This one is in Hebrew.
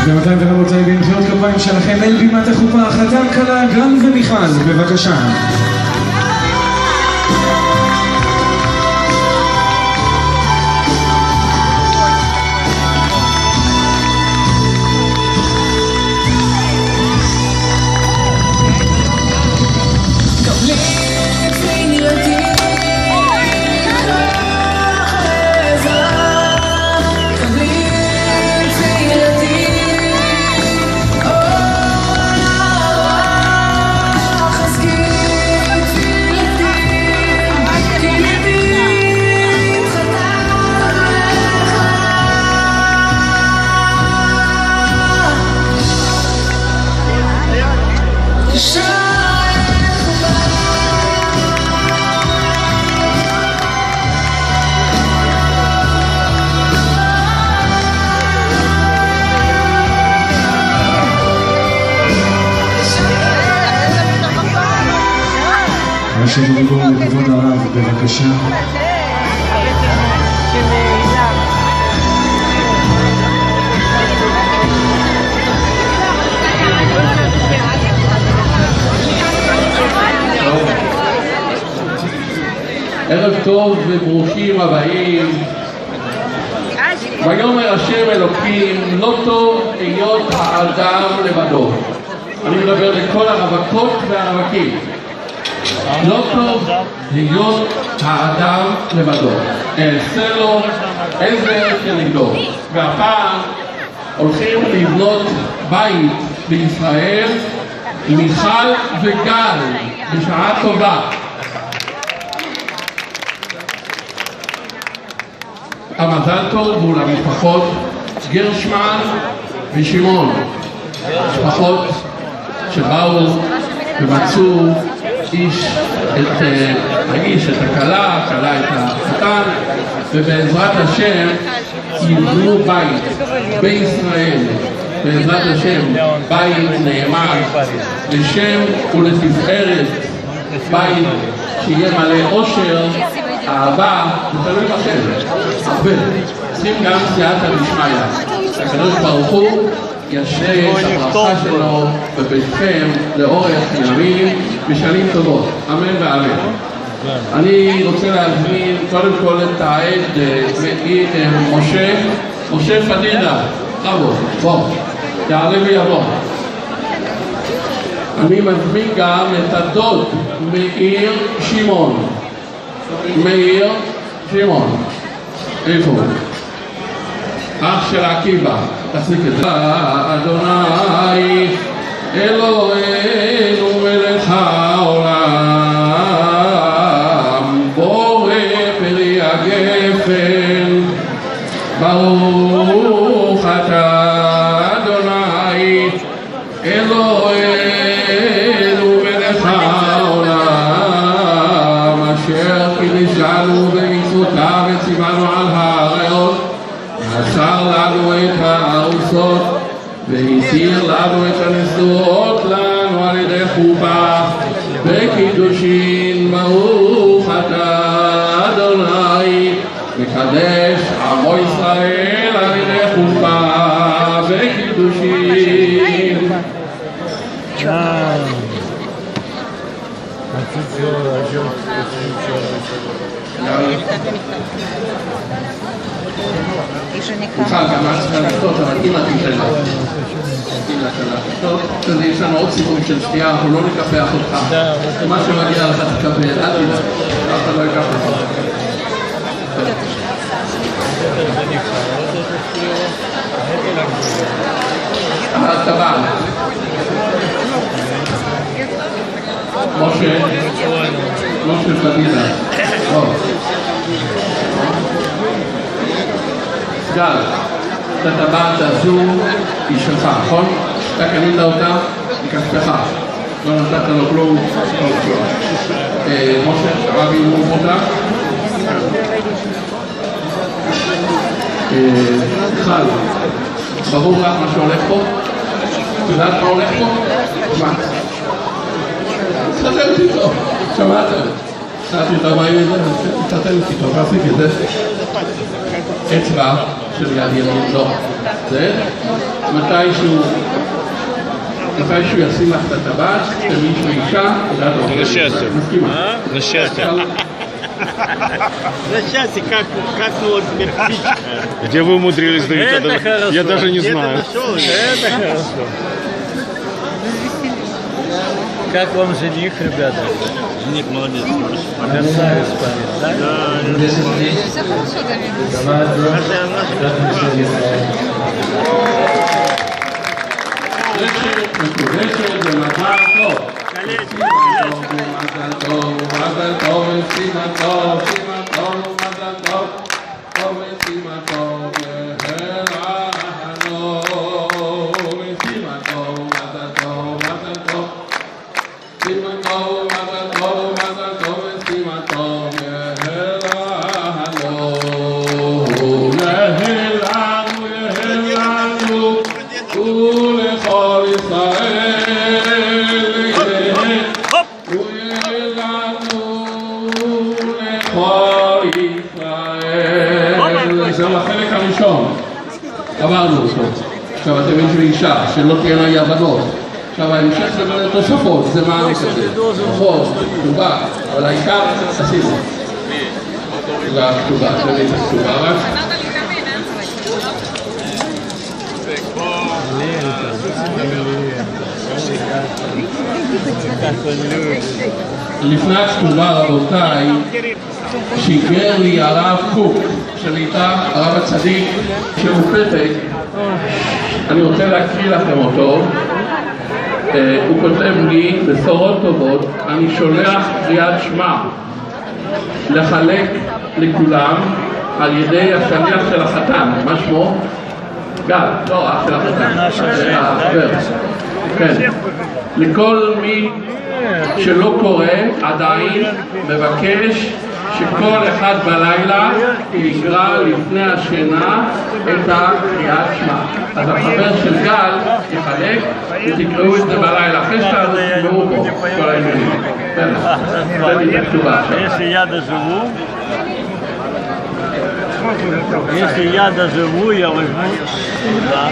גבירותיי ורבותיי, במחיאות כפיים שלכם אל בימת החופה, חתן כלה גרן ומיכל, בבקשה. רשת הדיבור לכבוד הרב, בבקשה. ערב טוב וברוכים הבאים. ויאמר השם אלוקים, לא טוב היות האדם לבדו. אני מדבר לכל הרווקות והרווקים. לא טוב להיות האדם לבדו, אעשה לו עזר כנגדו. והפעם הולכים לבנות בית בישראל, מיכל וגל, בשעה טובה. המזל טוב הוא למשפחות גרשמן ושמעון, משפחות שבאו ומצאו האיש את הכלה, הכלה את החתן, ובעזרת השם יבנו בית בישראל, בעזרת השם בית נאמן לשם ולתפארת, בית שיהיה מלא אושר, אהבה, ותלוי בכם, הרבה. צריכים גם סייעתא דשמיא. הקדוש ברוך הוא ישרה את הברכה שלו בביתכם לאורך ימים ושנים טובות, אמן ואמן. אני רוצה להזמין קודם כל את העד משה פדידה, בוא, יעלה ויבוא. אני מזמין גם את הדוד מאיר שמעון. איפה הוא? אח של עקיבא, תחזיק את זה. אדוני אלוהינו מלך העולם, בורא פרי הגפן, ברוך אתה אדוני אלוהינו מלך העולם, אשר קידשנו במצוותיו וציוונו על האריות, מסר לנו את הארוסות והסיר לנו את הנשואות לנו על ידי חופה וקידושין. ברוך אתה אדוני מקדש עמו ישראל על ידי חופה וקידושין. מיכל, גם את צריכה לשתות, אבל אם את תיתן לה לשתות, יש לנו עוד סיכום של שתייה, אנחנו לא נקפח אותך. מה שמגיע לך תקבל, אל תדע, אף אחד לא יקח לך. טבע משה פדידה, גל, את הטבעת הזו היא שלך, נכון? אתה קנית אותה מכספך, לא נתת לו כלום. משה, הרב ימרום אותה. מיכל, ברור לך מה שהולך פה? את יודעת מה הולך פה? מה? תתחתן איתו, שמעת? שאלתי אותה מה יהיה זה, תתחתן איתו, תעסיק את זה. אצבע של יד ימין, לא. זה? מתישהו ישים לך את הטבעת, כשמישהו אישה, מסכימה. На счастье. На счастье, как вот кирпич. Где вы умудрились давить? Я даже не знаю. Это хорошо. Как вам жених, ребята? Жених молодец. Красавец парень, да? Все хорошо, זהו החלק הראשון, עברנו אותו. עכשיו אתם מבינים אישה, שלא תהיינה אי הבנות. עכשיו ההמשך זה תוספות, זה מה אני כזה. נכון, כתובה, אבל העיקר עשינו. כתובה, תמיד כתובה רק. לפני הכתובה, רבותיי, שיגר לי הרב קוק, שליטה, הרב הצדיק, שהוא פתק. אני רוצה להקריא לכם אותו. הוא כותב לי, בשורות טובות, אני שולח קריאת שמע לחלק לכולם על ידי השליח של החתן. מה שמו? גל, לא, אח של החתן. החבר. כן. לכל מי שלא קורא עדיין, מבקש שכל אחד בלילה יקרא לפני השינה את הקריאת שמע. אז החבר של גל יחלק ותקראו את זה בלילה, אחרי שתקראו פה כל העניינים. זה לי הכתובה עכשיו. Если я доживу, я возьму. Да.